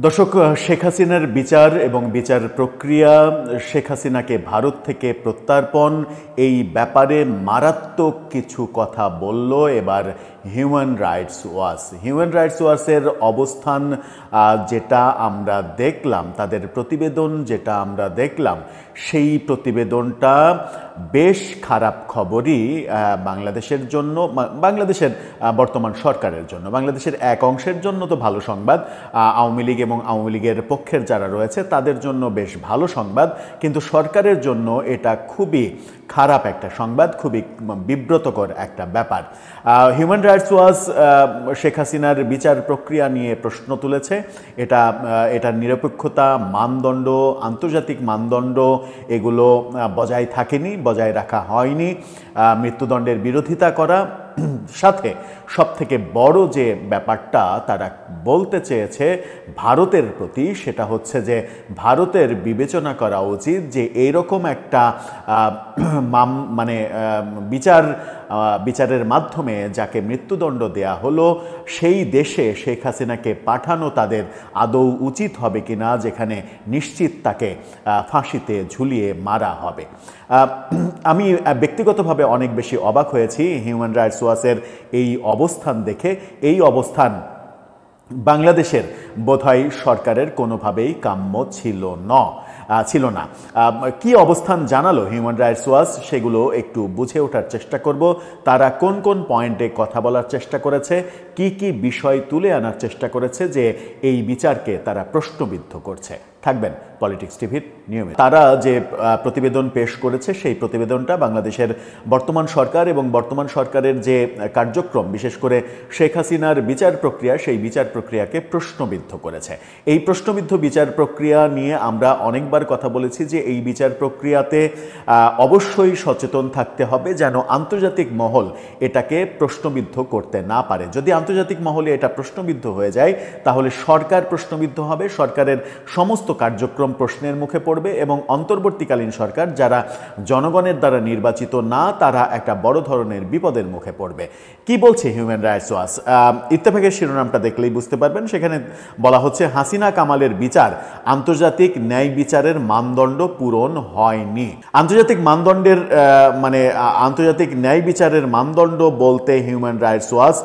দর্শক, শেখ হাসিনার বিচার এবং বিচার প্রক্রিয়া, শেখ হাসিনাকে ভারত থেকে প্রত্যর্পণ, এই ব্যাপারে মারাত্মক কিছু কথা বলল এবার Human Rights Watch. Human Rights ওয়াচের অবস্থান যেটা আমরা দেখলাম, তাদের প্রতিবেদন যেটা আমরা দেখলাম, সেই প্রতিবেদনটা বেশ খারাপ খবরই বাংলাদেশের জন্য, বাংলাদেশের বর্তমান সরকারের জন্য। বাংলাদেশের এক অংশের জন্য তো ভালো সংবাদ, আওয়ামী লীগ এবং আওয়ামী লীগের পক্ষের যারা রয়েছে তাদের জন্য বেশ ভালো সংবাদ, কিন্তু সরকারের জন্য এটা খুবই খারাপ একটা সংবাদ, খুবই বিব্রতকর একটা ব্যাপার। হিউম্যান রাইটস ওয়াচ শেখ হাসিনার বিচার প্রক্রিয়া নিয়ে প্রশ্ন তুলেছে। এটার নিরপেক্ষতা, মানদণ্ড, আন্তর্জাতিক মানদণ্ড এগুলো বজায় থাকেনি, বজায় রাখা হয়নি। মৃত্যুদণ্ডের বিরোধিতা করা, সাথে সবথেকে বড় যে ব্যাপারটা তারা বলতে চেয়েছে ভারতের প্রতি, সেটা হচ্ছে যে ভারতের বিবেচনা করা উচিত যে এইরকম একটা বিচারের মাধ্যমে যাকে মৃত্যুদণ্ড দেয়া হলো, সেই দেশে শেখ হাসিনাকে পাঠানো তাদের আদৌ উচিত হবে কিনা, যেখানে নিশ্চিত তাকে ফাঁসিতে ঝুলিয়ে মারা হবে। আমি ব্যক্তিগতভাবে অনেক বেশি অবাক হয়েছি হিউম্যান রাইটস ওয়াচের এই অবস্থান দেখে। এই অবস্থান বাংলাদেশের বোধহয় সরকারের কোনোভাবেই কাম্য ছিল না। কি অবস্থান জানালো হিউম্যান রাইটস ওয়াচ, সেগুলো একটু বুঝে ওঠার চেষ্টা করব। তারা কোন কোন পয়েন্টে কথা বলার চেষ্টা করেছে, কি কি বিষয় তুলে আনার চেষ্টা করেছে যে এই বিচারকে তারা প্রশ্নবিদ্ধ করছে। থাকবেন পলিটিক্স টিভির নিয়মিত। তারা যে প্রতিবেদন পেশ করেছে, সেই প্রতিবেদনটা বাংলাদেশের বর্তমান সরকার এবং বর্তমান সরকারের যে কার্যক্রম, বিশেষ করে শেখ হাসিনার বিচার প্রক্রিয়া, সেই বিচার প্রক্রিয়াকে প্রশ্নবিদ্ধ করেছে। এই প্রশ্নবিদ্ধ বিচার প্রক্রিয়া নিয়ে আমরা অনেকবার কথা বলেছি যে এই বিচার প্রক্রিয়াতে অবশ্যই সচেতন থাকতে হবে যেন আন্তর্জাতিক মহল এটাকে প্রশ্নবিদ্ধ করতে না পারে। যদি আন্তর্জাতিক মহলে এটা প্রশ্নবিদ্ধ হয়ে যায়, তাহলে সরকার প্রশ্নবিদ্ধ হবে, সরকারের সমস্ত কার্যক্রম প্রশ্নের মুখে পড়বে এবং অন্তর্বর্তীকালীন সরকার, যারা জনগণের দ্বারা নির্বাচিত না, তারা একটা বড় ধরনের বিপদের মুখে পড়বে। কি বলছে হিউম্যান রাইটস ওয়াচ? ইত্তেফাকের শিরোনামটা দেখলেই বুঝতে পারবেন। সেখানে বলা হচ্ছে, হাসিনা কামালের বিচার আন্তর্জাতিক ন্যায় বিচারের মানদণ্ড পূরণ হয়নি। আন্তর্জাতিক মানদণ্ডের আন্তর্জাতিক ন্যায় বিচারের মানদণ্ড বলতে হিউম্যান রাইটস ওয়াচ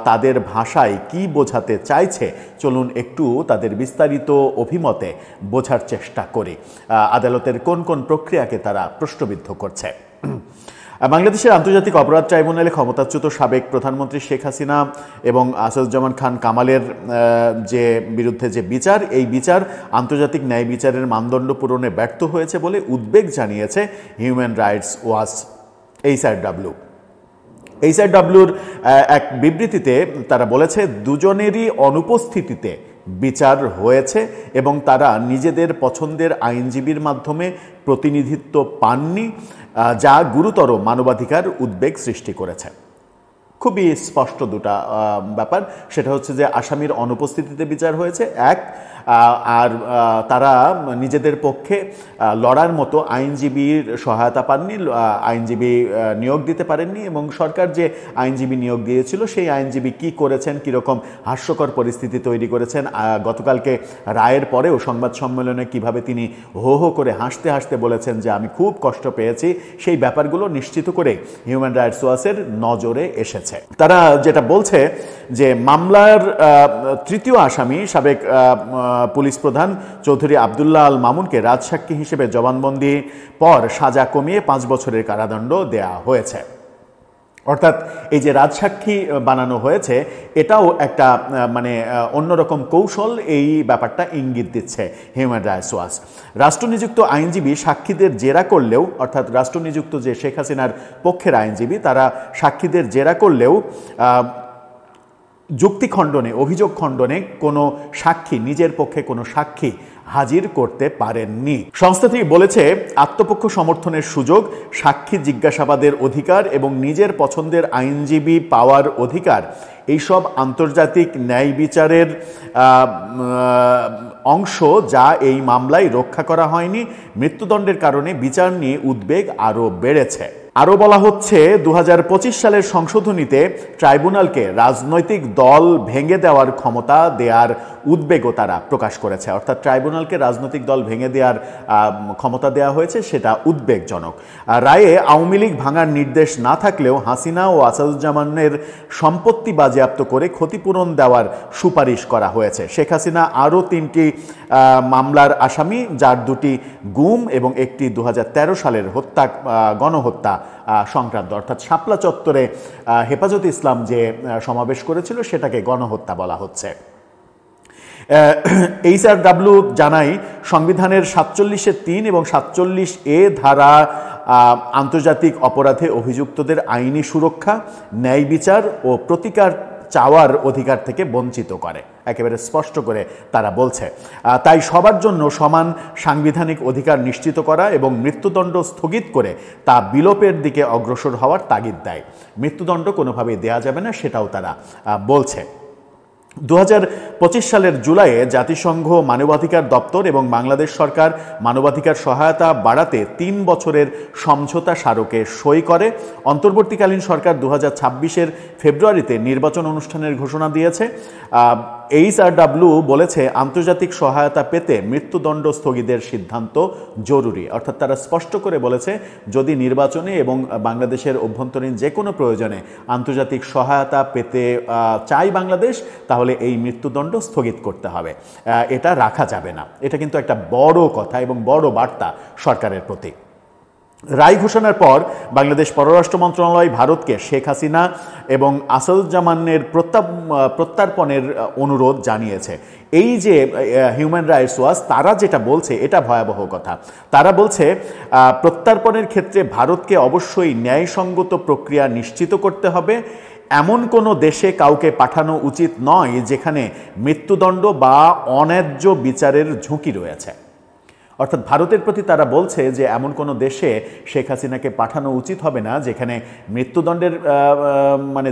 তাদের ভাষায় কি বোঝাতে চাইছে, চলুন একটু তাদের বিস্তারিত অভিমতে বোঝার চেষ্টা করি। আদালতের কোন কোন প্রক্রিয়াকে তারা প্রশ্নবিদ্ধ করছে। বাংলাদেশের আন্তর্জাতিক অপরাধ ট্রাইব্যুনালে ক্ষমতাচ্যুত সাবেক প্রধানমন্ত্রী শেখ হাসিনা এবং আসাদুজ্জামান খান কামালের যে বিরুদ্ধে যে বিচার, এই বিচার আন্তর্জাতিক ন্যায় বিচারের মানদণ্ড পূরণে ব্যর্থ হয়েছে বলে উদ্বেগ জানিয়েছে হিউম্যান রাইটস ওয়াচ। এইচআরডব্লিউর এক বিবৃতিতে তারা বলেছে, দুজনেরই অনুপস্থিতিতে বিচার হয়েছে এবং তারা নিজেদের পছন্দের আইনজীবীর মাধ্যমে প্রতিনিধিত্ব পাননি, যা গুরুতর মানবাধিকার উদ্বেগ সৃষ্টি করেছে। খুবই স্পষ্ট দুটা ব্যাপার। সেটা হচ্ছে যে আসামির অনুপস্থিতিতে বিচার হয়েছে, এক, আর তারা নিজেদের পক্ষে লড়ার মতো আইনজীবীর সহায়তা পাননি, আইনজীবী নিয়োগ দিতে পারেননি এবং সরকার যে আইনজীবী নিয়োগ দিয়েছিল সেই আইনজীবী কি করেছেন, কীরকম হাস্যকর পরিস্থিতি তৈরি করেছেন, গতকালকে রায়ের পরেও সংবাদ সম্মেলনে কিভাবে তিনি হো হো করে হাসতে হাসতে বলেছেন যে আমি খুব কষ্ট পেয়েছি, সেই ব্যাপারগুলো নিশ্চিত করে হিউম্যান রাইটস ওয়াচের নজরে এসেছে। তারা যেটা বলছে যে মামলার তৃতীয় আসামি সাবেক পুলিশ প্রধান চৌধুরী আবদুল্লাহ আল মামুনকে রাজসাক্ষী হিসেবে জবানবন্দি পর সাজা কমিয়ে 5 বছরের কারাদণ্ড দেয়া হয়েছে। অর্থাৎ এই যে রাজসাক্ষী বানানো হয়েছে, এটাও একটা অন্যরকম কৌশল, এই ব্যাপারটা ইঙ্গিত দিচ্ছে হিউম্যান রাইটস ওয়াচ। রাষ্ট্রনিযুক্ত আইনজীবী সাক্ষীদের জেরা করলেও, অর্থাৎ রাষ্ট্রনিযুক্ত যে শেখ হাসিনার পক্ষের আইনজীবী, তারা সাক্ষীদের জেরা করলেও যুক্তি খণ্ডনে, অভিযোগ খণ্ডনে কোনো সাক্ষী, নিজের পক্ষে কোনো সাক্ষী হাজির করতে পারেননি। সংস্থাটি বলেছে, আত্মপক্ষ সমর্থনের সুযোগ, সাক্ষী জিজ্ঞাসাবাদের অধিকার এবং নিজের পছন্দের আইনজীবী পাওয়ার অধিকার, এইসব আন্তর্জাতিক ন্যায় বিচারের অংশ, যা এই মামলায় রক্ষা করা হয়নি। মৃত্যুদণ্ডের কারণে বিচার নিয়ে উদ্বেগ আরও বেড়েছে। আরও বলা হচ্ছে, 2025 সালের সংশোধনীতে ট্রাইব্যুনালকে রাজনৈতিক দল ভেঙে দেওয়ার ক্ষমতা দেওয়ার উদ্বেগও তারা প্রকাশ করেছে। অর্থাৎ ট্রাইব্যুনালকে রাজনৈতিক দল ভেঙে দেওয়ার ক্ষমতা দেওয়া হয়েছে, সেটা উদ্বেগজনক। রায়ে আওয়ামী লীগ ভাঙার নির্দেশ না থাকলেও হাসিনা ও আসাদুজ্জামানের সম্পত্তি বাজেয়াপ্ত করে ক্ষতিপূরণ দেওয়ার সুপারিশ করা হয়েছে। শেখ হাসিনা আরও 3টি মামলার আসামি, যার 2টি গুম এবং একটি 2013 সালের গণহত্যা সংক্রান্ত, অর্থাৎ শাপলা চত্বরে হেফাজতে ইসলাম যে সমাবেশ করেছিল সেটাকে গণহত্যা বলা হচ্ছে। HRW জানায় সংবিধানের 47(3) এবং 47(a) ধারা আন্তর্জাতিক অপরাধে অভিযুক্তদের আইনি সুরক্ষা, ন্যায় বিচার ও প্রতিকার চাওয়ার অধিকার থেকে বঞ্চিত করে, একেবারে স্পষ্ট করে তারা বলছে। তাই সবার জন্য সমান সাংবিধানিক অধিকার নিশ্চিত করা এবং মৃত্যুদণ্ড স্থগিত করে তা বিলোপের দিকে অগ্রসর হওয়ার তাগিদ দেয়। মৃত্যুদণ্ড কোনোভাবেই দেয়া যাবে না, সেটাও তারা বলছে। 2025 সালের জুলাইয়ে জাতিসংঘ মানবাধিকার দপ্তর এবং বাংলাদেশ সরকার মানবাধিকার সহায়তা বাড়াতে 3 বছরের সমঝোতা স্মারকে সই করে। অন্তর্বর্তীকালীন সরকার 2026-এর ফেব্রুয়ারিতে নির্বাচন অনুষ্ঠানের ঘোষণা দিয়েছে। HRW বলেছে আন্তর্জাতিক সহায়তা পেতে মৃত্যুদণ্ড স্থগিতের সিদ্ধান্ত জরুরি। অর্থাৎ তারা স্পষ্ট করে বলেছে যদি নির্বাচনে এবং বাংলাদেশের অভ্যন্তরীণ যে কোনো প্রয়োজনে আন্তর্জাতিক সহায়তা পেতে চায় বাংলাদেশ, তাহলে এই মৃত্যুদণ্ড স্থগিত করতে হবে, এটা রাখা যাবে না। এটা কিন্তু একটা বড় কথা এবং বড় বার্তা সরকারের প্রতি। রায় ঘোষণার পর বাংলাদেশ পররাষ্ট্র মন্ত্রণালয় ভারতকে শেখ হাসিনা এবং আসাদুজ্জামানের প্রত্যর্পণের অনুরোধ জানিয়েছে। এই যে হিউম্যান রাইটস ওয়াচ তারা যেটা বলছে এটা ভয়াবহ কথা। তারা বলছে প্রত্যর্পণের ক্ষেত্রে ভারতকে অবশ্যই ন্যায়সঙ্গত প্রক্রিয়া নিশ্চিত করতে হবে। এমন কোনো দেশে কাউকে পাঠানো উচিত নয় যেখানে মৃত্যুদণ্ড বা অন্যায্য বিচারের ঝুঁকি রয়েছে। অর্থাৎ ভারতের প্রতি তারা বলছে যে এমন কোনো দেশে শেখ হাসিনাকে পাঠানো উচিত হবে না যেখানে মৃত্যুদণ্ডের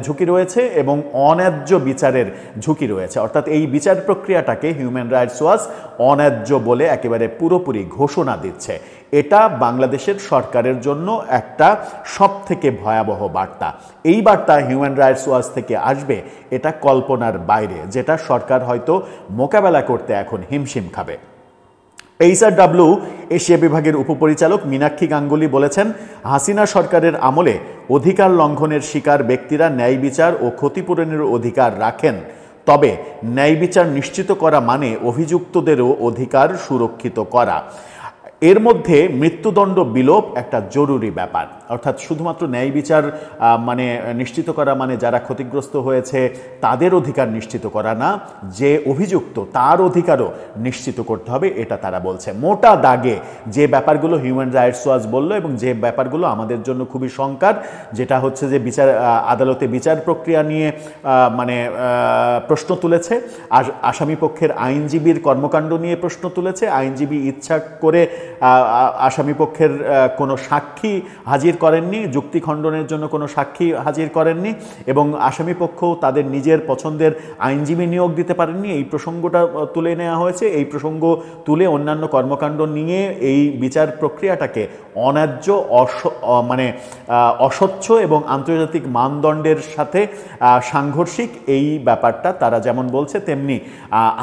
ঝুঁকি রয়েছে এবং অন্যায্য বিচারের ঝুঁকি রয়েছে। অর্থাৎ এই বিচার প্রক্রিয়াটাকে হিউম্যান রাইটস ওয়াচ অন্যায্য বলে একেবারে পুরোপুরি ঘোষণা দিচ্ছে। এটা বাংলাদেশের সরকারের জন্য একটা সবথেকে ভয়াবহ বার্তা। এই বার্তা হিউম্যান রাইটস ওয়াচ থেকে আসবে এটা কল্পনার বাইরে, যেটা সরকার হয়তো মোকাবেলা করতে এখন হিমশিম খাবে। HRW এশিয়া বিভাগের উপপরিচালক মীনাক্ষী গাঙ্গুলি বলেছেন হাসিনা সরকারের আমলে অধিকার লঙ্ঘনের শিকার ব্যক্তিরা ন্যায় বিচার ও ক্ষতিপূরণের অধিকার রাখেন, তবে ন্যায় বিচার নিশ্চিত করা মানে অভিযুক্তদেরও অধিকার সুরক্ষিত করা। এর মধ্যে মৃত্যুদণ্ড বিলোপ একটা জরুরি ব্যাপার। অর্থাৎ শুধুমাত্র ন্যায় বিচার নিশ্চিত করা মানে যারা ক্ষতিগ্রস্ত হয়েছে তাদের অধিকার নিশ্চিত করা না, যে অভিযুক্ত তার অধিকারও নিশ্চিত করতে হবে, এটা তারা বলছে। মোটা দাগে যে ব্যাপারগুলো হিউম্যান রাইটস ওয়াচ বলল এবং যে ব্যাপারগুলো আমাদের জন্য খুবই শঙ্কার, যেটা হচ্ছে যে আদালতে বিচার প্রক্রিয়া নিয়ে প্রশ্ন তুলেছে, আর আসামি পক্ষের আইনজীবীর কর্মকাণ্ড নিয়ে প্রশ্ন তুলেছে। আইনজীবী ইচ্ছা করে আসামি পক্ষের কোনো সাক্ষী হাজির করেননি, যুক্তি খণ্ডনের জন্য কোনো সাক্ষী হাজির করেননি এবং আসামি পক্ষ তাদের নিজের পছন্দের আইনজীবী নিয়োগ দিতে পারেননি। এই প্রসঙ্গটা তুলে নেওয়া হয়েছে। এই প্রসঙ্গ তুলে অন্যান্য কর্মকাণ্ড নিয়ে এই বিচার প্রক্রিয়াটাকে অন্যায্য, অস্বচ্ছ এবং আন্তর্জাতিক মানদণ্ডের সাথে সাংঘর্ষিক, এই ব্যাপারটা তারা যেমন বলছে, তেমনি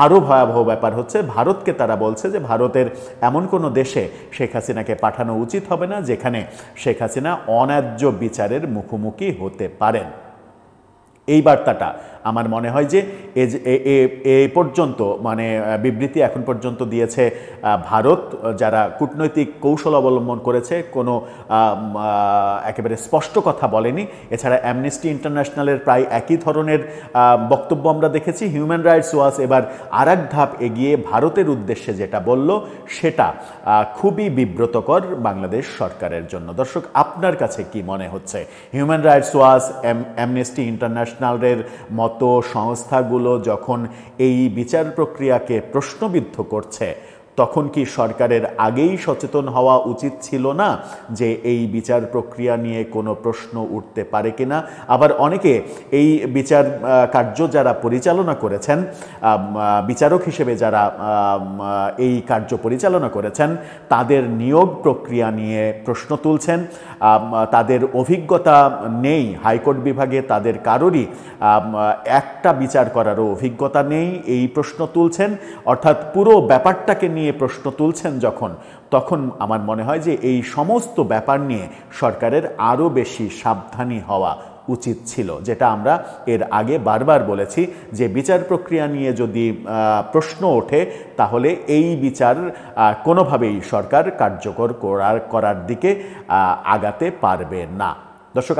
আরও ভয়াবহ ব্যাপার হচ্ছে ভারতকে তারা বলছে যে ভারতের এমন কোনো দেশে শেখ হাসিনাকে পাঠানো উচিত হবে না যেখানে শেখ হাসিনা অন্যায্য বিচারের মুখোমুখি হতে পারেন। এই বার্তাটা আমার মনে হয় যে এ পর্যন্ত বিবৃতি এখন পর্যন্ত দিয়েছে ভারত, যারা কূটনৈতিক কৌশল অবলম্বন করেছে, কোনো একেবারে স্পষ্ট কথা বলেনি। এছাড়া অ্যামনেস্টি ইন্টারন্যাশনালের প্রায় একই ধরনের বক্তব্য আমরা দেখেছি। হিউম্যান রাইটস ওয়াচ এবার আরেক ধাপ এগিয়ে ভারতের উদ্দেশ্যে যেটা বলল সেটা খুবই বিব্রতকর বাংলাদেশ সরকারের জন্য। দর্শক, আপনার কাছে কি মনে হচ্ছে? হিউম্যান রাইটস ওয়াচ, অ্যামনেস্টি ইন্টারন্যাশনালের মতো সংস্থাগুলো যখন এই বিচার প্রক্রিয়াকে প্রশ্নবিদ্ধ করছে, তখন কি সরকারের আগেই সচেতন হওয়া উচিত ছিল না যে এই বিচার প্রক্রিয়া নিয়ে কোনো প্রশ্ন উঠতে পারে কিনা? আবার অনেকে এই বিচার কার্য যারা পরিচালনা করেছেন, বিচারক হিসেবে যারা এই কার্য পরিচালনা করেছেন, তাদের নিয়োগ প্রক্রিয়া নিয়ে প্রশ্ন তুলছেন। তাদের অভিজ্ঞতা নেই, হাইকোর্ট বিভাগে তাদের কারোরই একটা বিচার করারও অভিজ্ঞতা নেই, এই প্রশ্ন তুলছেন। অর্থাৎ পুরো ব্যাপারটাকে নিয়ে প্রশ্ন তুলছেন তখন আমার মনে হয় যে এই সমস্ত ব্যাপার নিয়ে সরকারের আরও বেশি সাবধানী হওয়া উচিত ছিল, যেটা আমরা এর আগে বারবার বলেছি যে বিচার প্রক্রিয়া নিয়ে যদি প্রশ্ন ওঠে তাহলে এই বিচার কোনোভাবেই সরকার কার্যকর করার দিকে আগাতে পারবে না। দর্শক,